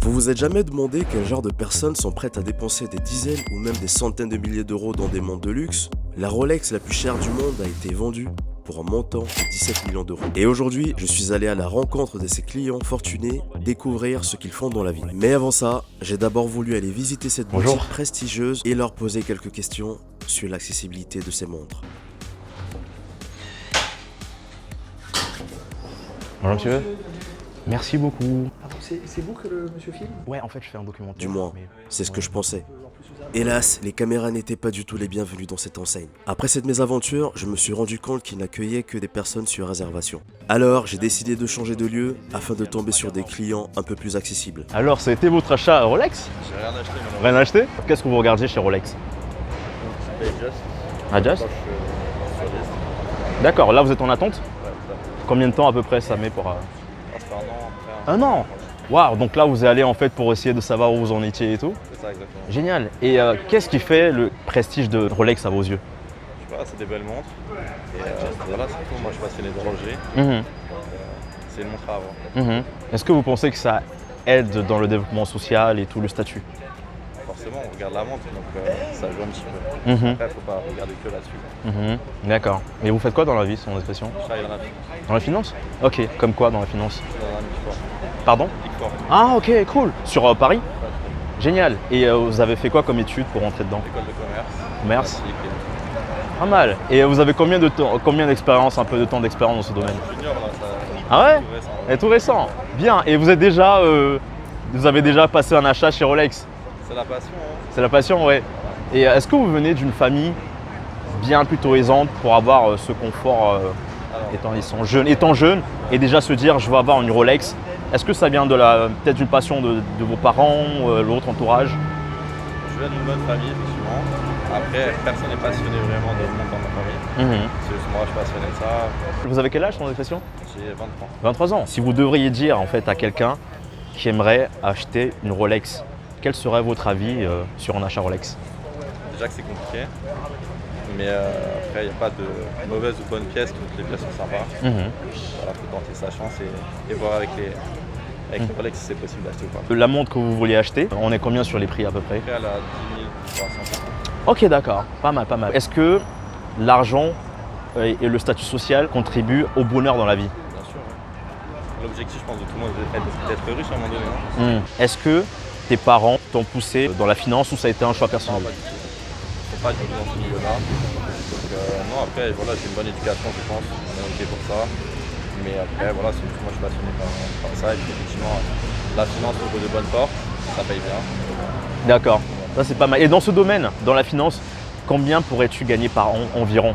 Vous vous êtes jamais demandé quel genre de personnes sont prêtes à dépenser des dizaines ou même des centaines de milliers d'euros dans des montres de luxe? La Rolex la plus chère du monde a été vendue pour un montant de 17 millions d'euros. Et aujourd'hui, je suis allé à la rencontre de ces clients fortunés, découvrir ce qu'ils font dans la vie. Mais avant ça, j'ai d'abord voulu aller visiter cette boutique prestigieuse et leur poser quelques questions sur l'accessibilité de ces montres. Bonjour monsieur. Merci beaucoup. Ah, c'est vous que le monsieur filme? Ouais, en fait, je fais un documentaire. Du moins, c'est ce que je pensais. Hélas, les caméras n'étaient pas du tout les bienvenues dans cette enseigne. Après cette mésaventure, je me suis rendu compte qu'ils n'accueillaient que des personnes sur réservation. Alors, j'ai décidé de changer de lieu afin de tomber sur des clients un peu plus accessibles. Alors, ça a été votre achat à Rolex? J'ai rien acheté maintenant. Rien acheté? Qu'est-ce que vous regardiez chez Rolex? Ah, Just? D'accord, là vous êtes en attente? Ouais, ça. Combien de temps à peu près ça met pour... Ça fait un an après. Un an? Waouh, donc là vous allez en fait pour essayer de savoir où vous en étiez et tout? C'est ça, exactement. Génial. Et qu'est-ce qui fait le prestige de Rolex à vos yeux? Je sais pas, c'est des belles montres. Et voilà, c'est tout. Moi, je suis passionné d'horlogerie. C'est une montre à avoir. Est-ce que vous pensez que ça aide dans le développement social et tout le statut? Forcément, on regarde la montre, donc ça joue un petit peu. Après, faut pas regarder que là-dessus. D'accord. Et vous faites quoi dans la vie, son expression? Je travaille dans la Big Dans la finance? Ok, comme quoi dans la finance? Four. Pardon? Big Four. Ah ok, cool. Sur Paris? Génial. Et vous avez fait quoi comme études pour rentrer dedans? École de commerce. Commerce? Classique et Pas mal. Et vous avez combien de temps, combien d'expérience, un peu de temps d'expérience dans ce domaine? junior, là, ça. Ah ouais? Tout récent. Et tout récent. Bien. Et vous êtes déjà, vous avez déjà passé un achat chez Rolex? C'est la passion. Hein. C'est la passion, ouais. Et est-ce que vous venez d'une famille bien plutôt aisante pour avoir ce confort étant jeune et déjà se dire je vais avoir une Rolex? Est-ce que ça vient de peut-être d'une passion de vos parents, l'autre entourage? Je viens d'une bonne famille, effectivement. Après, personne n'est passionné vraiment de montre dans ma famille. C'est juste moi, je suis passionné de ça. Vous avez quel âge sans expression? J'ai 23. 23 ans. Si vous devriez dire en fait à quelqu'un qui aimerait acheter une Rolex, quel serait votre avis sur un achat Rolex? Déjà que c'est compliqué, mais après il n'y a pas de mauvaise ou bonne pièce, toutes les pièces sont sympas. Voilà, faut tenter sa chance et voir avec les Rolex si c'est possible d'acheter ou pas. La montre que vous vouliez acheter, on est combien sur les prix à peu près? Après elle a 10 300. Ok, d'accord, pas mal, pas mal. Est-ce que l'argent et le statut social contribuent au bonheur dans la vie? Bien sûr, ouais. L'objectif je pense de tout le monde est d'être riche à un moment donné. Non Est-ce que tes parents t'ont poussé dans la finance ou ça a été un choix personnel? pas du tout. Faut pas du tout dans ce milieu-là. Donc non, après voilà, j'ai une bonne éducation je pense, on est ok pour ça. Mais après voilà, c'est juste moi je suis passionné par ça et puis effectivement la finance ouvre de bonnes portes, ça paye bien. D'accord, ça c'est pas mal. Et dans ce domaine, dans la finance, combien pourrais-tu gagner par an environ?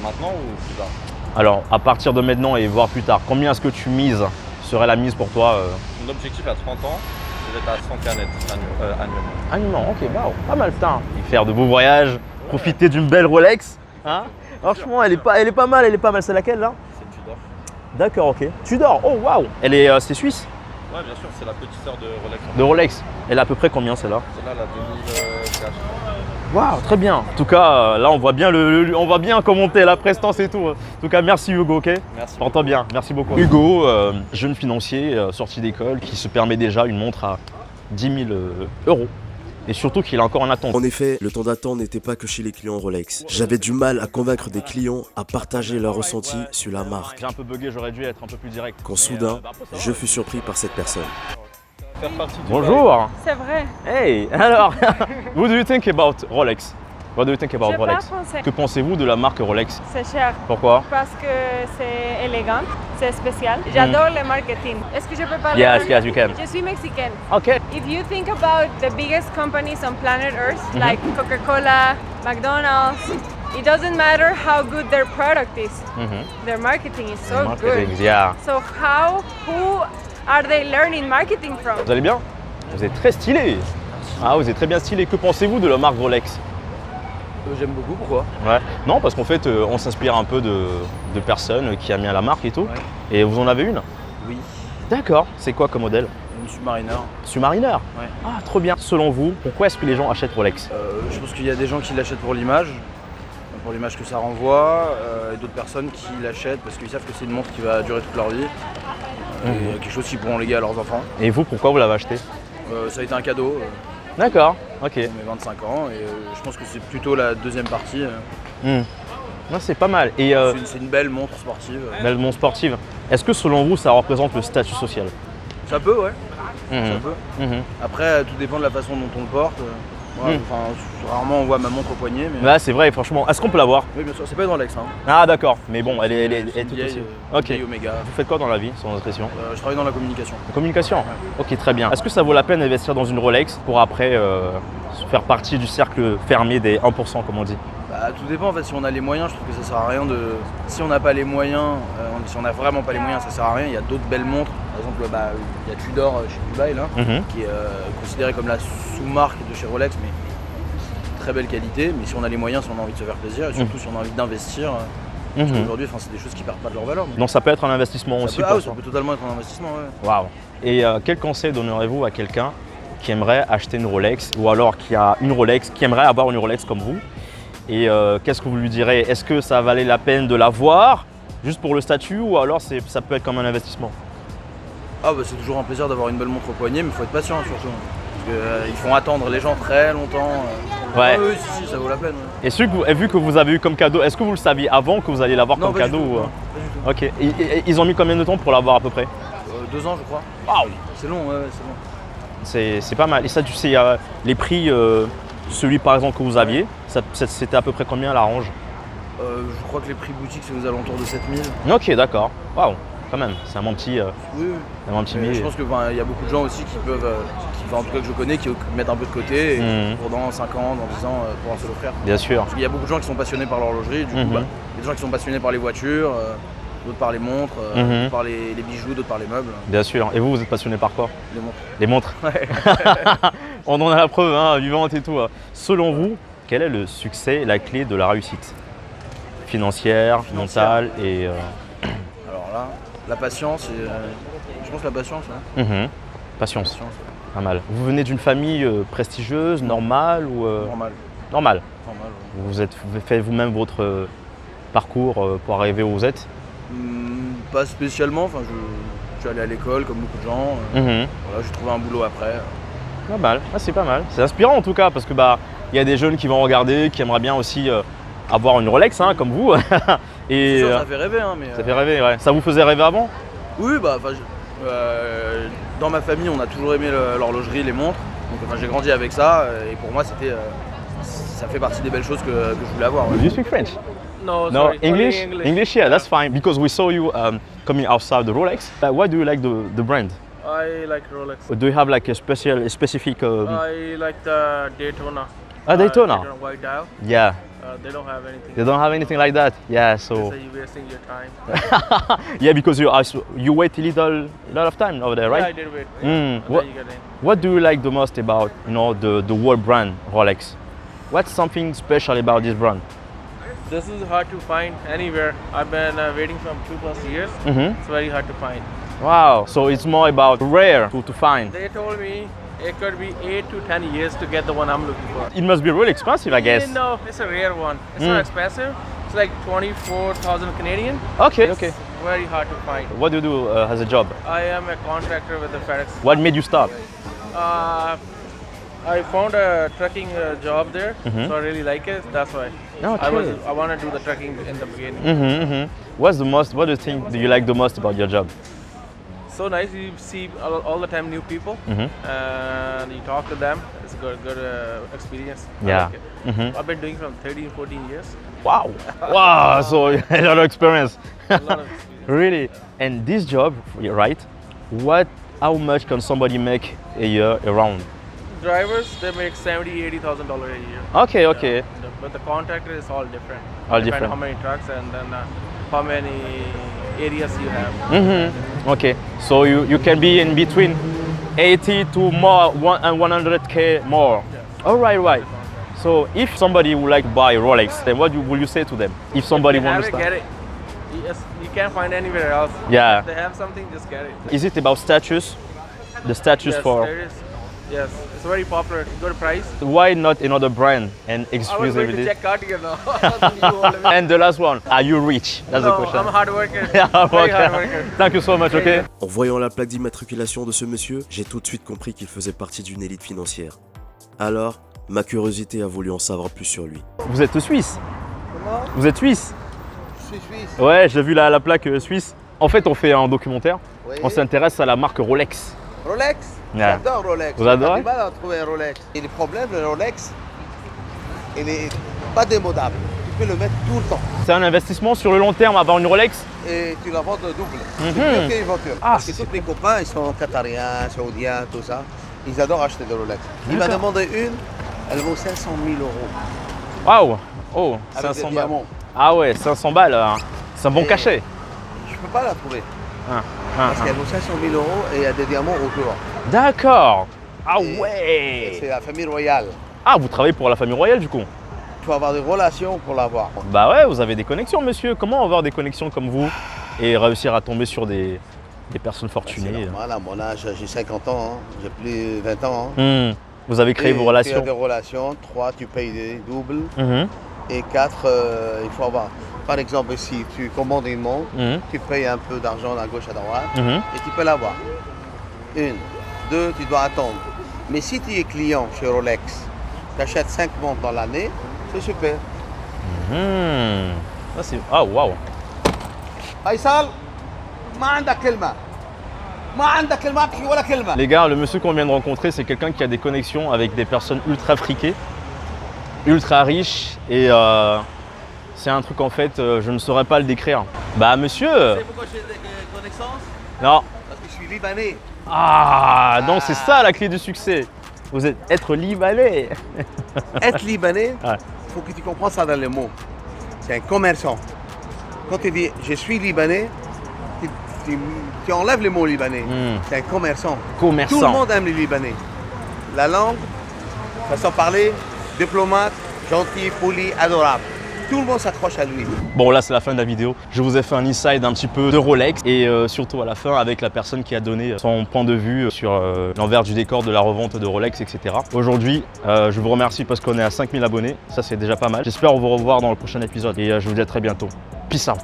Maintenant ou plus tard? Alors à partir de maintenant et voire plus tard, combien est-ce que tu mises, serait la mise pour toi Mon objectif à 30 ans, c'est d'être à 100K net annuellement. annuellement? Ok, waouh, pas mal, putain. Et faire de beaux voyages, profiter d'une belle Rolex. Hein? Franchement, elle est pas mal, C'est laquelle là? C'est une Tudor. D'accord, ok. Tudor, oh waouh. C'est suisse? Ouais, bien sûr, c'est la petite sœur de Rolex. De Rolex. Elle est à peu près combien celle-là? Celle-là, la 2004. Waouh, très bien. En tout cas, là, on voit bien on voit bien commenter la prestance et tout. En tout cas, merci Hugo, ok? Merci. Porte-toi bien, merci beaucoup. Hugo, jeune financier, sorti d'école, qui se permet déjà une montre à 10 000 euros. Et surtout qu'il est encore en attente. En effet, le temps d'attente n'était pas que chez les clients Rolex. J'avais du mal à convaincre des clients à partager leurs ressentis sur la marque. J'ai un peu bugué, j'aurais dû être un peu plus direct. Quand soudain, je fus surpris par cette personne. Faire partie du Bonjour. C'est vrai. Hey, alors, what do you think about Rolex? What do you think about J'ai Rolex? pas pensé. Que pensez-vous de la marque Rolex? C'est cher Pourquoi? parce que c'est élégant, c'est spécial. J'adore le marketing. Est-ce que je peux parler? Yes, anglais? yes, you can. Je suis mexicaine. Ok. If you think about the biggest companies on planet Earth, like Coca-Cola, McDonald's, it doesn't matter how good their product is. Their marketing is so Marketing, good. yeah. So who are they learning marketing from? Vous allez bien? Vous êtes très stylé. Ah, vous êtes très bien stylé. Que pensez-vous de la marque Rolex? J'aime beaucoup, pourquoi? Ouais. Non, parce qu'en fait, on s'inspire un peu de personnes qui aiment bien la marque et tout. Et vous en avez une? Oui, D'accord. C'est quoi comme modèle? une Submariner. Submariner? Ouais. Ah, trop bien. Selon vous, pourquoi est-ce que les gens achètent Rolex? Je pense qu'il y a des gens qui l'achètent pour l'image que ça renvoie, et d'autres personnes qui l'achètent parce qu'ils savent que c'est une montre qui va durer toute leur vie. Et quelque chose qu'ils pourront léguer à leurs enfants. Et vous, pourquoi vous l'avez acheté? Ça a été un cadeau D'accord, ok. pour mes 25 ans et je pense que c'est plutôt la deuxième partie. Ouais, c'est pas mal. Et C'est une belle montre sportive. belle montre sportive. Est-ce que selon vous, ça représente le statut social? Ça peut, ouais. Mhm. Ça peut. Mhm. Après, tout dépend de la façon dont on le porte. Voilà, rarement on voit ma montre au poignet. Mais... Là, c'est vrai, franchement. Est-ce qu'on peut la voir? Oui, bien sûr, c'est pas une Rolex. Hein. Ah, d'accord. Mais bon, elle est C'est une toute vieille, aussi. une Ok. vieille Omega. Vous faites quoi dans la vie, sans indiscrétion? Je travaille dans la communication. La communication. Ok, très bien. Est-ce que ça vaut la peine d'investir dans une Rolex pour après faire partie du cercle fermé des 1%, comme on dit? Bah, tout dépend, en fait, si on a les moyens, je trouve que ça sert à rien de... Si on n'a pas les moyens, si on n'a vraiment pas les moyens, ça sert à rien. Il y a d'autres belles montres. Par exemple, il y a Tudor chez Dubaï, là, qui est considérée comme la sous-marque de chez Rolex, mais très belle qualité. Mais si on a les moyens, si on a envie de se faire plaisir, et surtout si on a envie d'investir, parce qu'aujourd'hui, c'est des choses qui perdent pas de leur valeur. Donc ça peut être un investissement aussi. Ça peut totalement être un investissement, ouais. Waouh. Et quel conseil donnerez-vous à quelqu'un qui aimerait acheter une Rolex ou alors qui a une Rolex, qui aimerait avoir une Rolex comme vous? Et qu'est-ce que vous lui direz? Est-ce que ça valait la peine de l'avoir juste pour le statut ou alors ça peut être comme un investissement? C'est toujours un plaisir d'avoir une belle montre au poignet, mais il faut être patient surtout. Parce qu'ils font attendre les gens très longtemps. Ouais. Oui, si, ça vaut la peine. Ouais. Et vu que vous avez eu comme cadeau, est-ce que vous le saviez avant que vous alliez l'avoir comme pas cadeau du tout, ou... non, pas du tout. Ok. Et ils ont mis combien de temps pour l'avoir à peu près? 2 ans, je crois. Waouh. C'est long, ouais, c'est long. C'est pas mal. Et ça, tu sais, les prix, celui par exemple que vous aviez, c'était à peu près combien la range? Je crois que les prix boutique, c'est aux alentours de 7000. Ok, d'accord. Waouh, quand même. C'est un bon petit, Oui. un bon petit Mais billet. je pense qu'il y a beaucoup de gens aussi qui peuvent, en tout cas que je connais, qui mettent un peu de côté et pour dans 5 ans, dans 10 ans, pouvoir se l'offrir. Bien sûr. Parce qu'il y a beaucoup de gens qui sont passionnés par l'horlogerie, du coup, il y a des gens qui sont passionnés par les voitures, d'autres par les montres, d'autres par les bijoux, d'autres par les meubles. Bien sûr. Et vous êtes passionné par quoi? Les montres. Les montres. Ouais. On en a la preuve, hein, vivante et tout. Selon vous, quel est le succès, la clé de la réussite financière, mentale et... Alors là, la patience, je pense la patience. Hein. Patience. Patience, Pas mal. Vous venez d'une famille prestigieuse, normale ou... normal. Normale. Normal, ouais. Vous faites vous-même votre parcours pour arriver où vous êtes? Pas spécialement, je suis allé à l'école comme beaucoup de gens. Voilà, j'ai trouvé un boulot après. Pas mal, c'est pas mal. C'est inspirant en tout cas parce que il y a des jeunes qui vont regarder, qui aimeraient bien aussi avoir une Rolex, hein, comme vous. Et Sûr, ça fait rêver, hein, mais... ça fait rêver, ouais. Ça vous faisait rêver avant? Oui, dans ma famille, on a toujours aimé l'horlogerie, les montres. Donc j'ai grandi avec ça et pour moi, ça fait partie des belles choses que je voulais avoir. Ouais. Do you speak French? No, No, sorry, English? only English, yeah, that's fine. Because we saw you coming outside the Rolex. Why do you like the brand? I like Rolex. Do you have like a specific? I like the Daytona. Daytona? White dial. Yeah, They don't have anything. they don't have anything like that. Yeah, so So you're wasting your time. yeah, because you wait a lot of time over there, Yeah, I right? did wait. Mm. And What- then you get in. What do you like the most about the world brand Rolex? What's something special about this brand? This is hard to find anywhere. I've been waiting from 2+ years. It's very hard to find. Wow, so it's more about rare to find. They told me it could be 8 to 10 years to get the one I'm looking for. It must be really expensive, I guess. No, it's a rare one. It's not expensive. It's like 24,000 Canadian. Okay, It's okay. very hard to find. What do you do as a job? I am a contractor with the FedEx. What made you start? I found a trucking job there, so I really like it. That's why Okay. I want to do the trucking in the beginning. What do you think do you like the most about your job? So nice. You see all the time new people, and you talk to them. It's a good experience. I Yeah. like it. I've been doing it from 13, 14 years. Wow, wow, so a lot of experience. A lot of experience. Really? And this job, right? How much can somebody make a year around? Drivers, they make $70,000-$80,000 a year. Okay, okay. But the contractor is all different. All Depend different. how many trucks and then how many areas you have. Okay, so you can be in between 80 to more and 100k more. Yeah. All right. So if somebody would like to buy Rolex, then what will you say to them? If somebody If you wants have to it, start? get it. Yes, you can't find anywhere else. Yeah. If they have something, just get it. Is it about status? The status Yes, for there is. Yes, it's very popular. Good price. Why not another brand and I was going to exclusivity? check out here now. And the last one, are you rich? That's the No, question. I'm a hard worker. Yeah, Very okay. hard worker. Thank you so much, okay? En voyant la plaque d'immatriculation de ce monsieur, j'ai tout de suite compris qu'il faisait partie d'une élite financière. Alors, ma curiosité a voulu en savoir plus sur lui. Vous êtes suisse? Comment? Vous êtes suisse? Je suis suisse. Ouais, j'ai vu la plaque suisse. En fait, on fait un documentaire. Oui. On s'intéresse à la marque Rolex. Rolex? Yeah. J'adore Rolex. Vous adorez? J'ai du mal à trouver un Rolex. Et le problème, le Rolex, il n'est pas démodable. Tu peux le mettre tout le temps. C'est un investissement sur le long terme, avoir une Rolex? Et tu la vends de double. Mhm. C'est mieux qu'une voiture. Ah, Parce que c'est tous mes copains, ils sont qatariens, saoudiens, tout ça. Ils adorent acheter des Rolex. Il m'a D'accord. demandé une, elle vaut 500 000 €. Waouh! Oh, Avec 500 des balles. diamants. Ah ouais, 500 balles, hein. C'est un bon Et- cachet. Je peux pas la trouver. Ah, Parce ah. qu'elle vaut 500 000 € et il y a des diamants autour. D'accord. Ah Et ouais. c'est la famille royale. Ah, vous travaillez pour la famille royale du coup? Il faut avoir des relations pour l'avoir. Bah ouais, vous avez des connexions, monsieur. Comment avoir des connexions comme vous et réussir à tomber sur des personnes C'est fortunées? normal, à mon âge, j'ai 50 ans, hein. J'ai plus 20 ans. hein. Vous avez créé Et vos Tu relations. as des relations. 3, tu payes des doubles. Mhm, Et 4, il faut avoir. Par exemple, si tu commandes une montre, mhm, tu payes un peu d'argent à gauche, à droite, mhm. et tu peux l'avoir. 1. 2, tu dois attendre. Mais si tu es client chez Rolex, tu achètes 5 montres dans l'année, c'est super. Hmm. Ah, waouh. Faisal, ما عندك كلمة. ما عندك كلمة تحكي ولا كلمة. Les gars, le monsieur qu'on vient de rencontrer, c'est quelqu'un qui a des connexions avec des personnes ultra friquées, ultra riches, et c'est un truc en fait, je ne saurais pas le décrire. Bah monsieur, C'est pourquoi j'ai des connaissances? non. Parce que je suis libanais. Ah, donc c'est ça la clé du succès. Vous êtes être libanais. Être libanais, il Ouais. faut que tu comprennes ça dans les mots. C'est un commerçant. Quand tu dis je suis libanais, tu enlèves les mots libanais. C'est un commerçant. Tout le Commerçant. monde aime les Libanais. La langue, façon de parler, diplomate, gentil, poli, adorable. Tout le monde s'accroche à lui. Bon, là c'est la fin de la vidéo. Je vous ai fait un inside un petit peu de Rolex et surtout à la fin avec la personne qui a donné son point de vue sur l'envers du décor de la revente de Rolex, etc. Aujourd'hui, je vous remercie parce qu'on est à 5000 abonnés. Ça c'est déjà pas mal. J'espère vous revoir dans le prochain épisode et je vous dis à très bientôt. Peace out.